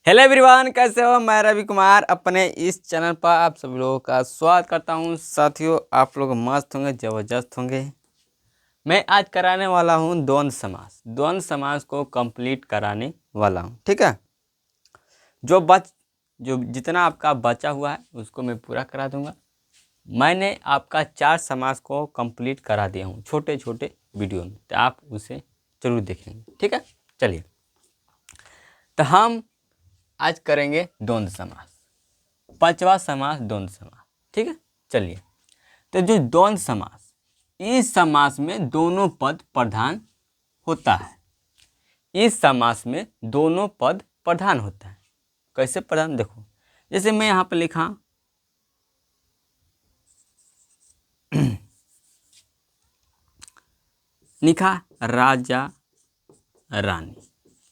Hello everyone, कैसे हो। मैं रवि कुमार अपने इस चैनल पर आप सभी लोगों का स्वागत करता हूं। साथियों, आप लोग मस्त होंगे, ज़बरदस्त होंगे। मैं आज कराने वाला हूं द्वंद्व समास को कंप्लीट कराने वाला हूं। ठीक है, जो जितना आपका बचा हुआ है उसको मैं पूरा करा दूंगा। मैंने आपका 4 समास को कंप्लीट करा दिया हूँ छोटे छोटे वीडियो में, तो आप उसे जरूर देखेंगे। ठीक है, चलिए तो हम आज करेंगे द्वंद्व समास, 5वां समास द्वंद्व समास। ठीक है, चलिए। तो जो द्वंद्व समास, इस समास में दोनों पद प्रधान होता है। इस समास में दोनों पद प्रधान होता है। कैसे प्रधान, देखो। जैसे मैं यहाँ पर लिखा लिखा राजा रानी।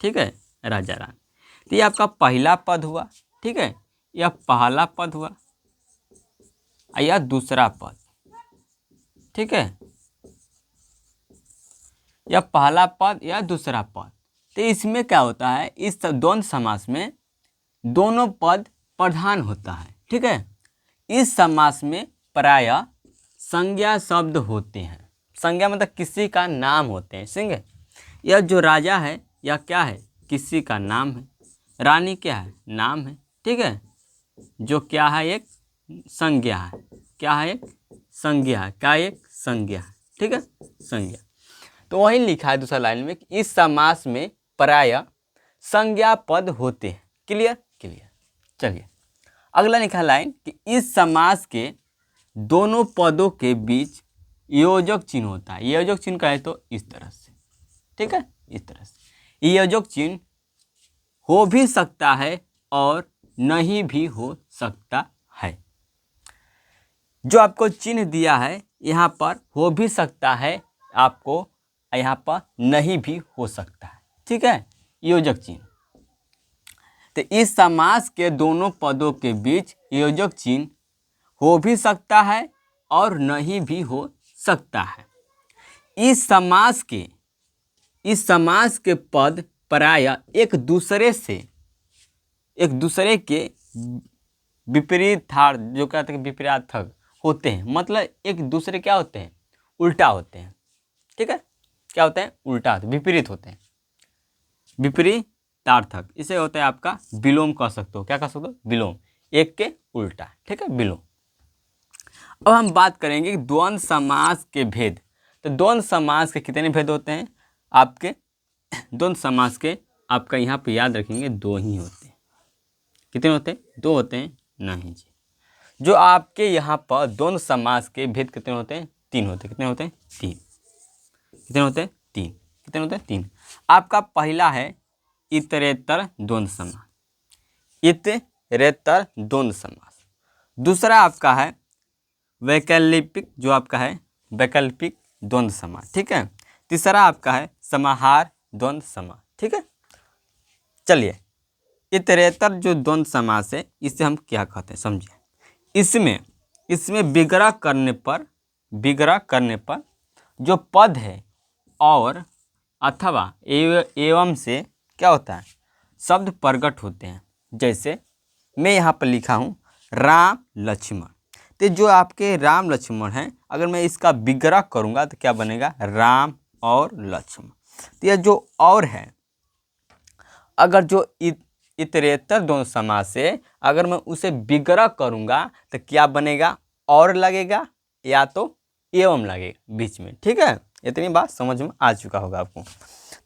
ठीक है, राजा रानी, तो ये आपका पहला पद हुआ। ठीक है, यह पहला पद हुआ, यह दूसरा पद। ठीक है, यह पहला पद या दूसरा पद। तो इसमें क्या होता है, इस द्वंद्व समास में दोनों पद प्रधान होता है। ठीक है, इस समास में प्रायः संज्ञा शब्द होते हैं। संज्ञा मतलब किसी का नाम होते हैं। समझे, यह जो राजा है यह क्या है, किसी का नाम है। रानी क्या है, नाम है। ठीक है, जो क्या है, एक संज्ञा है। क्या है, एक संज्ञा है। क्या, एक संज्ञा है। ठीक है, संज्ञा। तो वही लिखा है दूसरा लाइन में कि इस समास में प्रायः संज्ञा पद होते हैं। Clear clear. चलिए, अगला लिखा लाइन कि इस समास के दोनों पदों के बीच योजक चिन्ह होता है। योजक चिन्ह का है तो इस तरह से। ठीक है, इस तरह से योजक चिन्ह हो भी सकता है और नहीं भी हो सकता है। जो आपको चिन्ह दिया है यहाँ पर हो भी सकता है, आपको यहाँ पर नहीं भी हो सकता है। ठीक है, योजक चिन्ह। तो इस समास के दोनों पदों के बीच योजक चिन्ह हो भी सकता है और नहीं भी हो सकता है। इस समास के पद प्रायः एक दूसरे के विपरीतार्थ, जो कहते हैं विपरीतार्थक होते हैं। मतलब एक दूसरे क्या होते हैं, उल्टा होते हैं। ठीक है, क्या होते हैं, उल्टा होते हैं, विपरीत होते हैं, विपरीतार्थक। इसे होता है आपका विलोम कह सकते हो। क्या कह सकते हो, विलोम, एक के उल्टा। ठीक है, विलोम। अब हम बात करेंगे कि द्वंद्व समास के भेद। तो द्वंद्व समास के कितने भेद होते हैं आपके, द्वंद्व समास के आपका यहाँ पे याद रखेंगे 2 ही होते हैं। कितने होते हैं, 2 होते हैं, नहीं जी। जो आपके यहाँ पर द्वंद्व समास के भेद कितने होते हैं, 3 होते हैं। कितने होते हैं, 3। कितने होते हैं, 3। कितने होते हैं, 3। आपका पहला है इतरेतर द्वंद्व समास, इतरेतर द्वंद्व समास। दूसरा आपका है वैकल्पिक, जो आपका है वैकल्पिक द्वंद्व समास। ठीक है, तीसरा आपका है समाहार द्वंद्व समास। ठीक है, चलिए। इतरेतर जो द्वंद्व समास है, इसे हम क्या कहते हैं समझिए। इसमें विग्रह करने पर जो पद है और अथवा एवं से क्या होता है, शब्द प्रकट होते हैं। जैसे मैं यहाँ पर लिखा हूँ राम लक्ष्मण। तो जो आपके राम लक्ष्मण हैं, अगर मैं इसका विग्रह करूँगा तो क्या बनेगा, राम और लक्ष्मण। तो यह जो और है, अगर जो इतरेतर द्वंद्व समास है, अगर मैं उसे विग्रह करूँगा तो क्या बनेगा, और लगेगा या तो एवं लगेगा बीच में। ठीक है, इतनी बात समझ में आ चुका होगा आपको।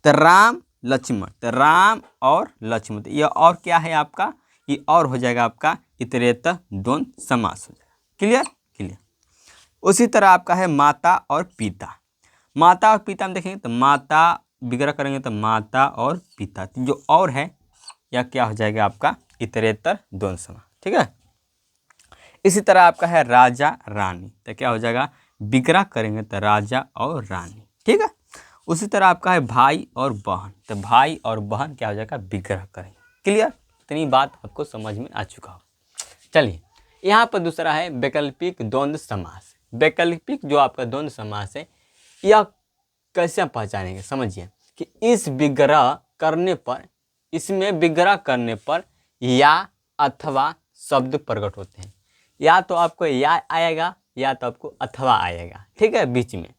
तो राम लक्ष्मण, तो राम और लक्ष्मण, ये और क्या है आपका, ये और हो जाएगा आपका इतरेतर द्वंद्व समास हो जाएगा। Clear clear. उसी तरह आपका है माता और पिता। माता और पिता में देखेंगे तो माता विग्रह करेंगे तो माता और पिता, जो और है या क्या हो जाएगा आपका इतरेतर द्वंद्व समास। ठीक है, इसी तरह आपका है राजा रानी, तो क्या हो जाएगा, विग्रह करेंगे तो राजा और रानी। ठीक है, उसी तरह आपका है भाई और बहन, तो भाई और बहन क्या हो जाएगा, विग्रह करेंगे। क्लियर, इतनी बात आपको समझ में आ चुका हो। चलिए, यहाँ पर दूसरा है वैकल्पिक द्वंद्व समास। वैकल्पिक जो आपका द्वंद्व समास है, यह कैसे पहचानेंगे समझिए कि इसमें विग्रह करने पर या अथवा शब्द प्रकट होते हैं। या तो आपको या आएगा या तो आपको अथवा आएगा, ठीक है, बीच में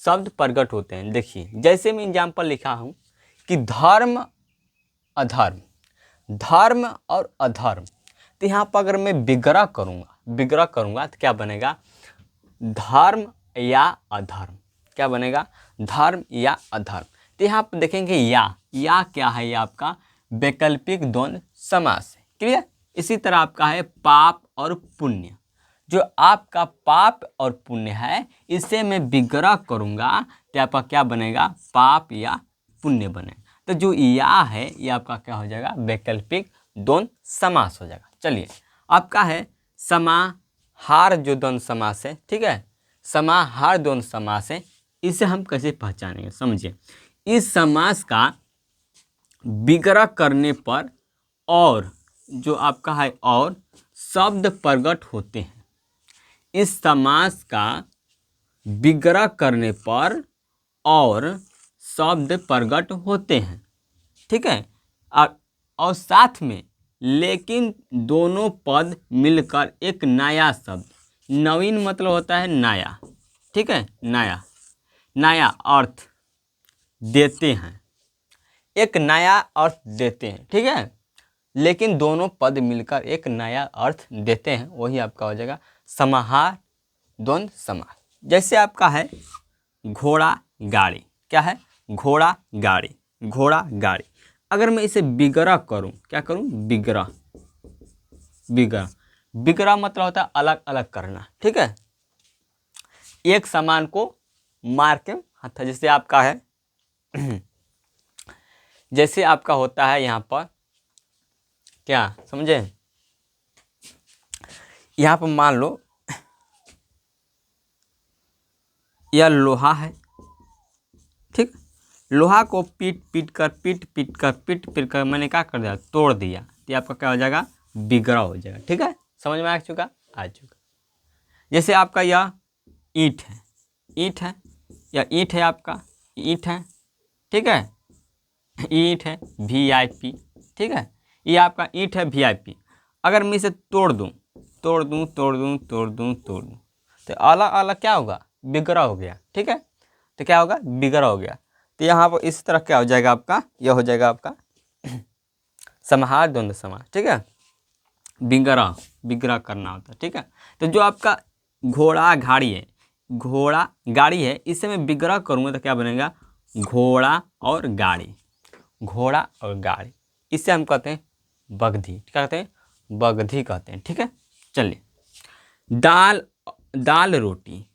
शब्द प्रकट होते हैं। देखिए जैसे मैं एग्जाम्पल लिखा हूँ कि धर्म अधर्म, धर्म और अधर्म, तो यहाँ पर अगर मैं विग्रह करूँगा तो क्या बनेगा, धर्म या अधर्म, क्या बनेगा, धर्म या अधर्म। तो यहाँ पर देखेंगे या क्या है, ये आपका वैकल्पिक द्वंद्व समास है, क्लियर। इसी तरह आपका है पाप और पुण्य, जो आपका पाप और पुण्य है इसे मैं विग्रह करूँगा तो आपका क्या बनेगा, पाप या पुण्य बनेगा। तो जो या है ये आपका क्या हो जाएगा, वैकल्पिक द्वंद्व समास हो जाएगा। चलिए आपका है समाहार जो द्वंद्व समास है, ठीक है, समाहार द्वंद्व समास है, इसे हम कैसे पहचानेंगे, समझिए। इस समास का विग्रह करने पर और जो आपका है और शब्द प्रकट होते हैं। इस समास का विग्रह करने पर और शब्द प्रकट होते हैं, ठीक है, और साथ में लेकिन दोनों पद मिलकर एक नया शब्द, नवीन मतलब होता है नया, ठीक है, नया अर्थ देते हैं, एक नया अर्थ देते हैं, ठीक है, लेकिन दोनों पद मिलकर एक नया अर्थ देते हैं, वही आपका हो जाएगा समाहार द्वंद्व समास। जैसे आपका है घोड़ा गाड़ी, क्या है, घोड़ा गाड़ी। अगर मैं इसे विग्रह करूं, क्या करूं, विग्रह मतलब होता है अलग अलग करना, ठीक है, एक सामान को मार के हथा, जैसे आपका है जैसे आपका होता है यहाँ पर, क्या समझे, यहाँ पर मान लो यह लोहा है, ठीक, लोहा को पीट कर मैंने क्या कर दिया, तोड़ दिया, तो आपका क्या हो जाएगा, विग्रह हो जाएगा, ठीक है, समझ में आ चुका। जैसे आपका यह ईंट है, या ईंट है आपका, ईंट है, ठीक है, ईंट है VIP, ठीक है, ये आपका ईंट है VIP। अगर मैं इसे तोड़ दूं तो अलग अलग क्या होगा, विग्रह हो गया, ठीक है, तो क्या होगा, विग्रह हो गया। तो यहाँ पर इस तरह क्या हो जाएगा आपका, यह हो जाएगा आपका समाहार द्वंद्व समास, ठीक है, विग्रह करना होता है, ठीक है। तो जो आपका घोड़ा गाड़ी है, इसे मैं विग्रह करूँगा तो क्या बनेगा, घोड़ा और गाड़ी, इसे हम कहते हैं बगधी, क्या कहते हैं, बगधी कहते हैं, ठीक है। चलिए दाल रोटी,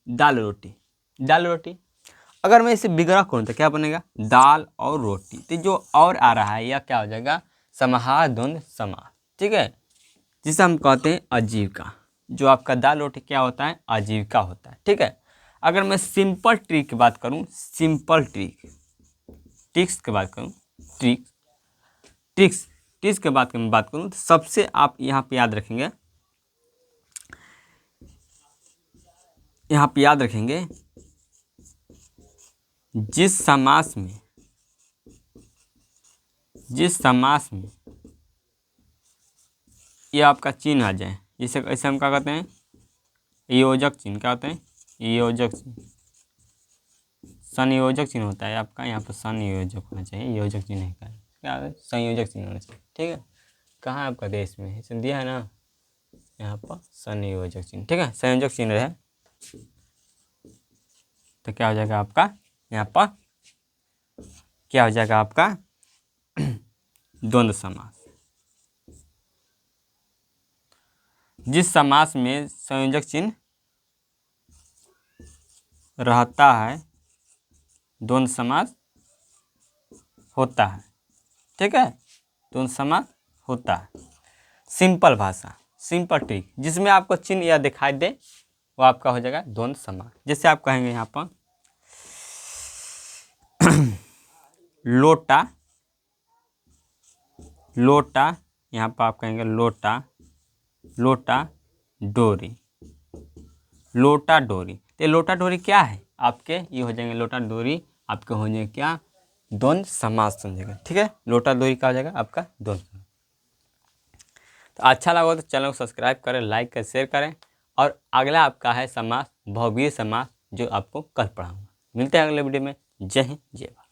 अगर मैं इसे विग्रह करूँ तो क्या बनेगा, दाल और रोटी। तो जो और आ रहा है यह क्या हो जाएगा, समाहार द्वंद्व समास, ठीक है, जिसे हम कहते हैं आजीविका। जो आपका दाल रोटी क्या होता है, आजीविका होता है, ठीक है। अगर मैं सिंपल ट्रिक की बात करूँ, ट्रिक्स की बात करूँ, ट्रिक्स के बात करूँ तो सबसे आप यहाँ पे याद रखेंगे, जिस समास में ये आपका चिन्ह आ जाए, जिसे ऐसे हम क्या कहते हैं, योजक चिन्ह, क्या होते हैं, योजक चिन्ह, संयोजक चिन्ह होता है आपका, यहाँ पर संयोजक होना चाहिए, योजक चिन्ह है, क्या है, संयोजक चिन्ह होना चाहिए, ठीक है। कहाँ है आपका देश में, इसे दिया है ना, यहाँ पर संयोजक चिन्ह, ठीक है, संयोजक चिन्ह रहे तो क्या हो जाएगा आपका, यहाँ पर क्या हो जाएगा आपका द्वंद्व समास। जिस समास में संयोजक चिन्ह रहता है द्वंद्व समास होता है, ठीक है, द्वंद्व समास होता है। सिंपल भाषा, सिंपल ट्रिक, जिसमें आपको चिन्ह या दिखाई दे वो आपका हो जाएगा द्वंद्व समास। जैसे आप कहेंगे यहाँ पर लोटा, यहाँ पर आप कहेंगे लोटा डोरी, तो लोटा डोरी क्या है आपके, ये हो जाएंगे लोटा डोरी आपके हो जाएंगे क्या, द्वंद्व समास समझेगा, ठीक है। लोटा डोरी क्या हो जाएगा आपका द्वंद्व। तो अच्छा लगा तो चैनल को सब्सक्राइब करें, लाइक करें, शेयर करें। और अगला आपका है समास, बहुव्रीहि समास, जो आपको कल पढ़ाऊंगा। मिलते हैं अगले वीडियो में। जय हिंद, जय भारत।